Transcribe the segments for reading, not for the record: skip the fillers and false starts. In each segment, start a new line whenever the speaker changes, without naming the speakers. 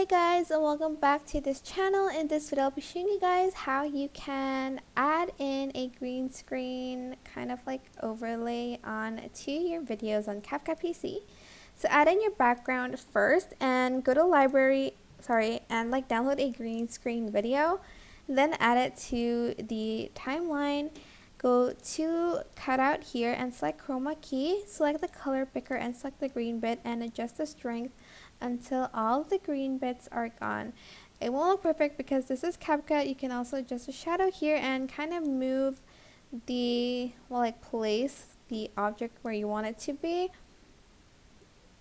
Hey guys, and welcome back to this channel. In this video I'll be showing you guys how you can add in a green screen kind of like overlay on to your videos on CapCut PC. So add in your background first and go to and download a green screen video, then add it to the timeline. Go to cutout here and select Chroma key, select the color picker and select the green bit and adjust the strength until all of the green bits are gone. It won't look perfect because this is CapCut. You can also adjust the shadow here and kind of move the, place the object where you want it to be.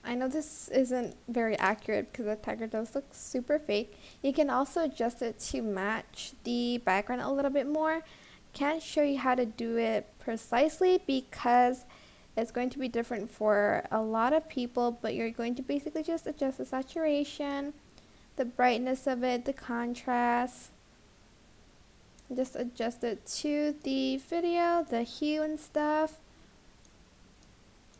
I know this isn't very accurate because the tiger does look super fake. You can also adjust it to match the background a little bit more. Can't show you how to do it precisely because it's going to be different for a lot of people, but you're going to basically just adjust the saturation, the brightness of it, the contrast. Just adjust it to the video, the hue and stuff.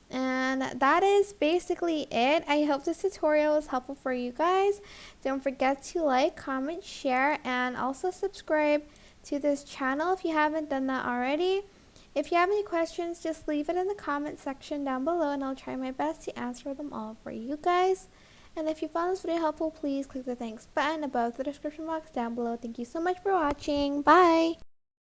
And that is basically it. I hope this tutorial was helpful for you guys. Don't forget to like, comment, share, and also subscribe to this channel if you haven't done that already. If you have any questions, just leave it in the comment section down below and I'll try my best to answer them all for you guys. And if you found this video helpful, please click the thanks button above the description box down below. Thank you so much for watching. Bye!